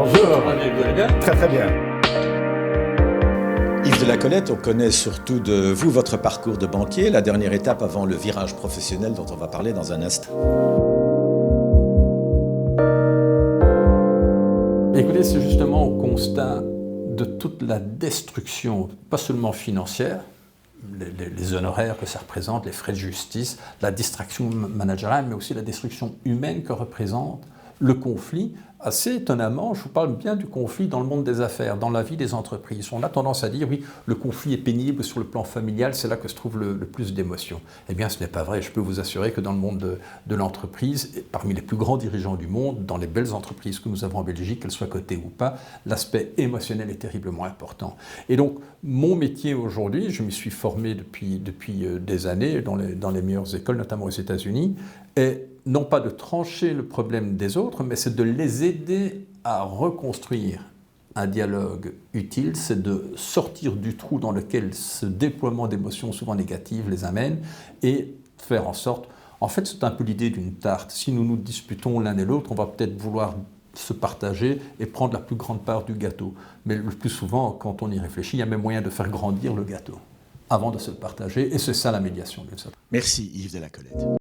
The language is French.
Bonjour. Vous allez bien? Très très bien. Yves de la Colette, on connaît surtout de vous votre parcours de banquier, la dernière étape avant le virage professionnel dont on va parler dans un instant. Écoutez, c'est justement au constat de toute la destruction, pas seulement financière, les honoraires que ça représente, les frais de justice, la distraction managériale, mais aussi la destruction humaine que représente le conflit. Assez étonnamment, je vous parle bien du conflit dans le monde des affaires, dans la vie des entreprises. On a tendance à dire, oui, le conflit est pénible sur le plan familial, c'est là que se trouve le plus d'émotions. Eh bien, ce n'est pas vrai. Je peux vous assurer que dans le monde de l'entreprise, parmi les plus grands dirigeants du monde, dans les belles entreprises que nous avons en Belgique, qu'elles soient cotées ou pas, l'aspect émotionnel est terriblement important. Et donc, mon métier aujourd'hui, je m'y suis formé depuis des années dans les meilleures écoles, notamment aux États-Unis, est non pas de trancher le problème des autres, mais c'est de les aider à reconstruire un dialogue utile, c'est de sortir du trou dans lequel ce déploiement d'émotions souvent négatives les amène et faire en sorte... En fait, c'est un peu l'idée d'une tarte. Si nous nous disputons l'un et l'autre, on va peut-être vouloir se partager et prendre la plus grande part du gâteau. Mais le plus souvent, quand on y réfléchit, il y a même moyen de faire grandir le gâteau avant de se le partager, et c'est ça la médiation. Merci Yves de la Colette.